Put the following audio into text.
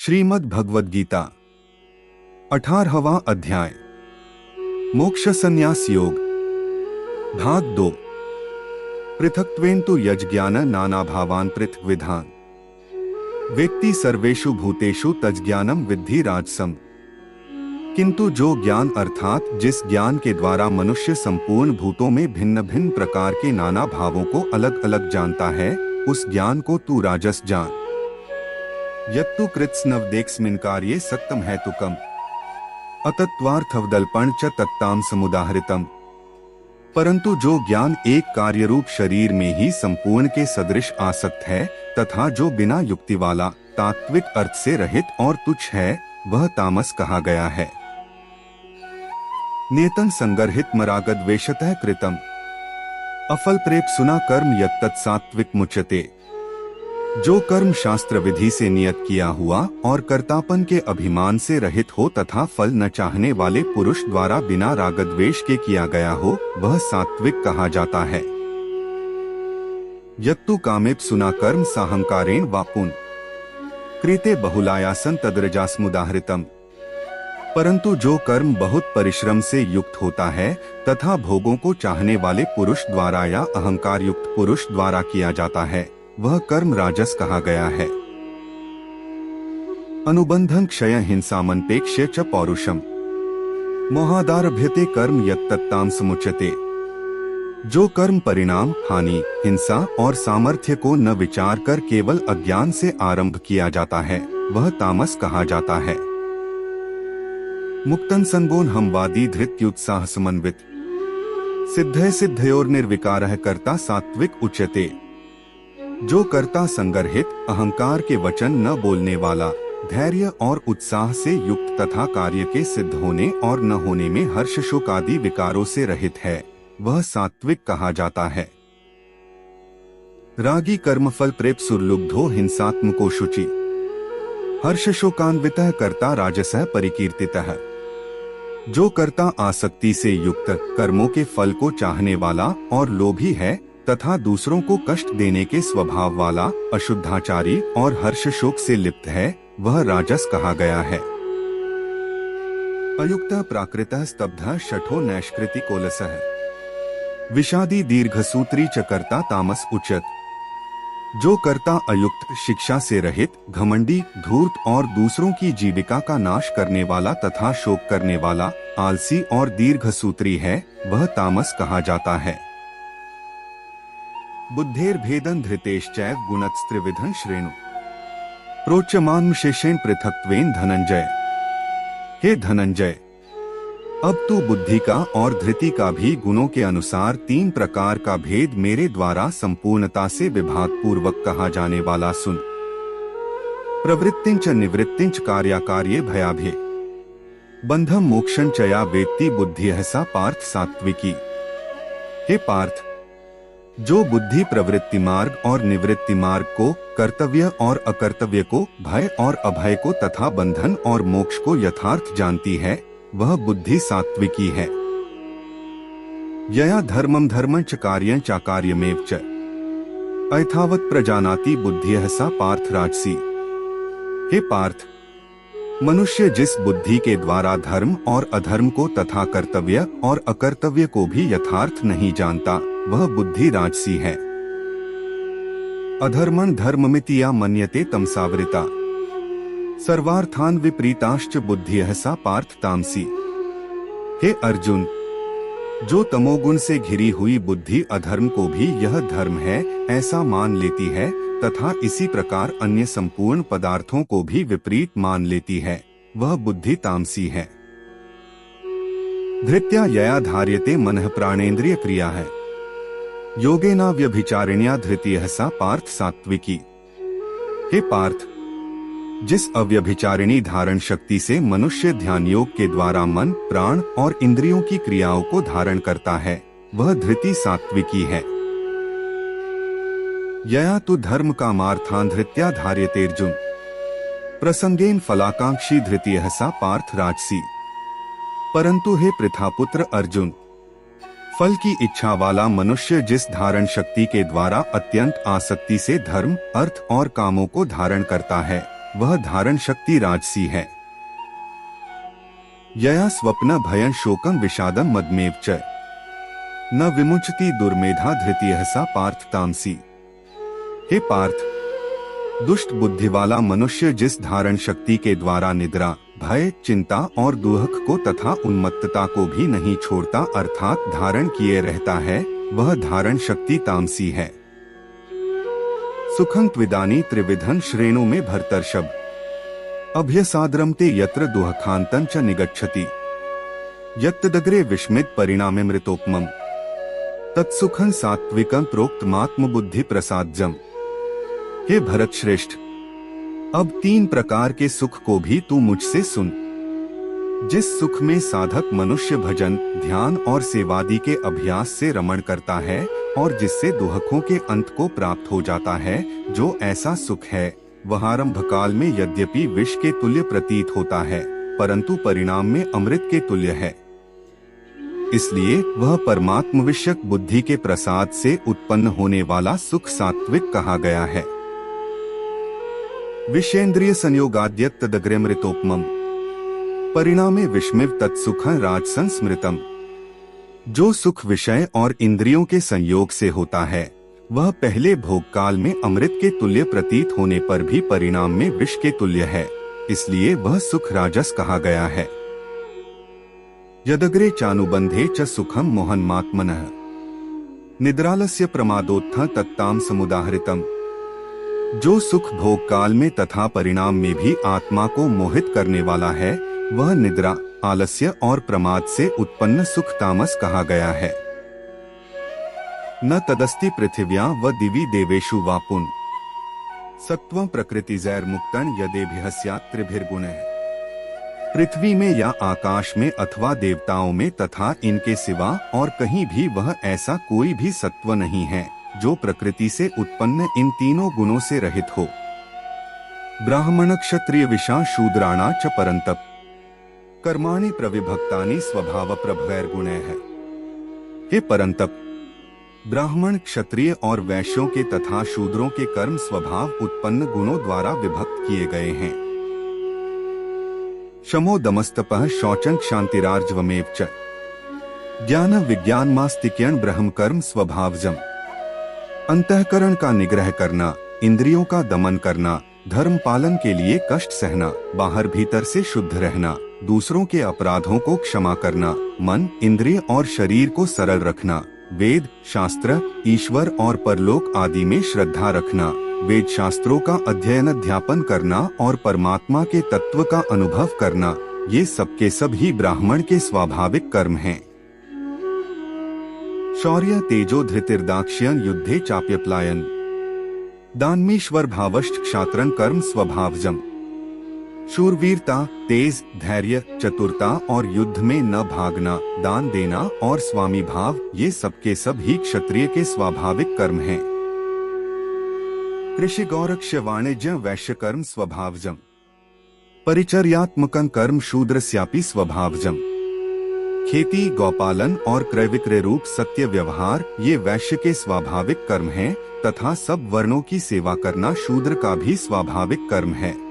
श्रीमद् भगवद गीता 18वां अध्याय मोक्ष संन्यास योग भाग 2 पृथक्त्वेन तु यज्ञान नानाभावान् पृथग्विधान् वेत्ति सर्वेषु भूतेषु तज्ज्ञानम विद्धि राजसम। किंतु जो ज्ञान अर्थात जिस ज्ञान के द्वारा मनुष्य संपूर्ण भूतों में भिन्न भिन्न प्रकार के नाना भावों को अलग अलग जानता है, उस ज्ञान को तू राजस जान। यत्तु कृत्स्नवदेक्स्मिन् कार्ये सक्तम हेतुकम अतत्वार्थवदल्पण च तत्ताम समुदाहृतम। परंतु जो ज्ञान एक कार्य रूप शरीर में ही संपूर्ण के सदृश आसक्त है तथा जो बिना युक्ति वाला तात्विक अर्थ से रहित और तुच्छ है, वह तामस कहा गया है। नेतं संगर्हित मरागद्वेषतः कृतम अफल प्रेप सुना कर्म यत्तत् सात्विक मुच्यते। जो कर्म शास्त्र विधि से नियत किया हुआ और कर्तापन के अभिमान से रहित हो तथा फल न चाहने वाले पुरुष द्वारा बिना रागद्वेष के किया गया हो, वह सात्विक कहा जाता है। यत्तु कामेप सुना कर्म साहंकारेण वापुन कृते बहुलायासन तद्रजास्मुदाहृतम। परंतु जो कर्म बहुत परिश्रम से युक्त होता है तथा भोगों को चाहने वाले पुरुष द्वारा या अहंकार युक्त पुरुष द्वारा किया जाता है, वह कर्म राजस कहा गया है। अनुबंधं क्षय हिंसामनपेक्ष्य च पौरुषम मोहादारभ्यते कर्म यत्तत्ताम समुच्यते। जो कर्म परिणाम, हानि, हिंसा और सामर्थ्य को न विचार कर केवल अज्ञान से आरंभ किया जाता है, वह तामस कहा जाता है। मुक्तं संगोन हमवादी धृत्युत्साह समन्वित सिद्धय सिद्धयोर निर्विकारः कर्ता सात्विक उच्यते। जो कर्ता संगरहित अहंकार के वचन न बोलने वाला, धैर्य और उत्साह से युक्त तथा कार्य के सिद्ध होने और न होने में हर्ष शोक आदि विकारों से रहित है, वह सात्विक कहा जाता है। रागी कर्मफल प्रेप सुरलुब्धो हिंसात्मको शुचि हर्ष शोकान्वितः कर्ता राजसः परिकीर्तितः। जो कर्ता आसक्ति से युक्त कर्मों के फल को चाहने वाला और लोभी है तथा दूसरों को कष्ट देने के स्वभाव वाला, अशुद्धाचारी और हर्ष शोक से लिप्त है, वह राजस कहा गया है। अयुक्तः प्राकृतः स्तब्धः शठो नैष्कृति कोलसः विषादी दीर्घसूत्री च कर्ता तामस उच्यत। जो कर्ता अयुक्त, शिक्षा से रहित, घमंडी, धूर्त और दूसरों की जीविका का नाश करने वाला तथा शोक करने वाला, आलसी और दीर्घसूत्री है, वह तामस कहा जाता है। बुद्धेर भेदन धृतेश्चैव गुणत्स्त्रिविधं श्रेणु प्रोच्यमान शेषेण पृथक्त्वेन धनंजय। हे धनंजय, अब तू बुद्धि का और धृति का भी गुणों के अनुसार 3 प्रकार का भेद मेरे द्वारा संपूर्णता से विभाग पूर्वक कहा जाने वाला सुन। प्रवृत्तिंच निवृत्तिंच कार्याकार्ये भयाभे बंधम मोक्षं च या वेत्ति बुद्धिः सा पार्थ सात्विकी। हे पार्थ, जो बुद्धि प्रवृत्ति मार्ग और निवृत्ति मार्ग को, कर्तव्य और अकर्तव्य को, भय और अभय को तथा बंधन और मोक्ष को यथार्थ जानती है, वह बुद्धि सात्विकी है। यया धर्मं धर्मंच कार्यं चाकार्यमेव च अयथावत् प्रजानाति बुद्धिः सा पार्थ राजसी। हे पार्थ, मनुष्य जिस बुद्धि के द्वारा धर्म और अधर्म को तथा कर्तव्य और अकर्तव्य को भी यथार्थ नहीं जानता, वह बुद्धि राजसी है। अधर्मं धर्ममिति मन्यते तमसावृता सर्वार्थान विपरीताश्च बुद्धिः सा पार्थ तामसी। हे अर्जुन, जो तमोगुण से घिरी हुई बुद्धि अधर्म को भी यह धर्म है ऐसा मान लेती है तथा इसी प्रकार अन्य संपूर्ण पदार्थों को भी विपरीत मान लेती है, वह बुद्धि तामसी है। धृत्या यया धार्यते मनः प्राणेन्द्रिय क्रिया है योगेना व्यभिचारिण्या धृतिः सा पार्थ सात्विकी। हे पार्थ, जिस अव्यभिचारिणी धारण शक्ति से मनुष्य ध्यान योग के द्वारा मन, प्राण और इंद्रियों की क्रियाओं को धारण करता है, वह धृति सात्विकी है। यया तु धर्म कामार्थान् धृत्या धार्यते अर्जुन प्रसंगेन फलाकांक्षी धृतिः सा पार्थ राजसी। परंतु हे पृथापुत्र अर्जुन, फल की इच्छा वाला मनुष्य जिस धारण शक्ति के द्वारा अत्यंत आसक्ति से धर्म, अर्थ और कामों को धारण करता है, वह धारण शक्ति राजसी है। यया स्वप्न भयं शोकं विषादं मदमेव च न विमुच्यति दुर्मेधा धृतियः सा पार्थ तामसी। हे पार्थ, दुष्ट बुद्धि वाला मनुष्य जिस धारण शक्ति के द्वारा निद्रा, भय, चिंता और दुख को तथा उन्मत्तता को भी नहीं छोड़ता अर्थात धारण किए रहता है, वह धारण शक्ति तामसी है। सुखं त्विदानी त्रिविधं श्रेणु में भर्तर्षभ अभ्यसाद्रमते यत्र दुःखान्तं च निगच्छति यत्तदग्रे विस्मित परिणामे मृतोपमम् तत्सुखं सात्विकं प्रोक्तमात्मबुद्धि प्रसादजम्। हे भरत श्रेष्ठ, अब 3 प्रकार के सुख को भी तू मुझसे सुन। जिस सुख में साधक मनुष्य भजन, ध्यान और सेवादि के अभ्यास से रमण करता है और जिससे दुखों के अंत को प्राप्त हो जाता है, जो ऐसा सुख है वह आरंभ काल में यद्यपि विष के तुल्य प्रतीत होता है, परंतु परिणाम में अमृत के तुल्य है। इसलिए वह परमात्म विषयक बुद्धि के प्रसाद से उत्पन्न होने वाला सुख सात्विक कहा गया है। विषेन्द्रिय संयोगाद्यत तदग्रमृतोपमम् परिणामे विस्मिव तत्सुखं राजसं स्मृतम्। जो सुख विषय और इंद्रियों के संयोग से होता है, वह पहले भोग काल में अमृत के तुल्य प्रतीत होने पर भी परिणाम में विष के तुल्य है, इसलिए वह सुख राजस कहा गया है। यदग्रे चानुबंधे च सुखम मोहनमात्मनः निद्रालस्य प्रमादोत्थ तत्ताम समुदाहृतम्। जो सुख भोग काल में तथा परिणाम में भी आत्मा को मोहित करने वाला है, वह निद्रा, आलस्य और प्रमाद से उत्पन्न सुख तामस कहा गया है। न तदस्ति पृथिव्यां व दिवि देवेषु वापुन सत्वं प्रकृतिजैर्मुक्तं यदेभिः स्यात् त्रिभिर्गुणैः। पृथ्वी में या आकाश में अथवा देवताओं में तथा इनके सिवा और कहीं भी वह ऐसा कोई भी सत्व नहीं है जो प्रकृति से उत्पन्न इन तीनों गुणों से रहित हो। ब्राह्मण क्षत्रिय विषा शूद्राणा च परंतप कर्माणि प्रविभक्तानि स्वभाव प्रभवैर्गुणैः। हे परंतप, ब्राह्मण, क्षत्रिय और वैश्यों के तथा शूद्रों के कर्म स्वभाव उत्पन्न गुणों द्वारा विभक्त किए गए हैं। शमो दमस्तपः शौचं क्षान्तिरार्जवमेव च ज्ञान विज्ञानमास्तिक्यं ब्रह्म कर्म स्वभावजम्। अंतःकरण का निग्रह करना, इंद्रियों का दमन करना, धर्म पालन के लिए कष्ट सहना, बाहर भीतर से शुद्ध रहना, दूसरों के अपराधों को क्षमा करना, मन, इंद्रिय और शरीर को सरल रखना, वेद, शास्त्र, ईश्वर और परलोक आदि में श्रद्धा रखना, वेद शास्त्रों का अध्ययन अध्यापन करना और परमात्मा के तत्व का अनुभव करना, ये सबके सब ही ब्राह्मण के स्वाभाविक कर्म हैं। शौर्य, तेजो धृतिर्दाक्ष्यं युद्धे चाप्यप्लायन दानमीश्वर भावश्च क्षात्रं कर्म स्वभावजम्। शूरवीरता, तेज, धैर्य, चतुरता और युद्ध में न भागना, दान देना और स्वामी भाव, ये सबके सब ही क्षत्रिय के स्वाभाविक कर्म हैं। कृषि, गौरक्ष्य, वाणिज्य, वैश्य कर्म स्वभावजम्। परिचर्यात्मकं कर्म शूद्रस्यापि स्वभावजम्। खेती, गौपालन और क्रय विक्रय रूप सत्य व्यवहार, ये वैश्य के स्वाभाविक कर्म हैं तथा सब वर्णों की सेवा करना शूद्र का भी स्वाभाविक कर्म है।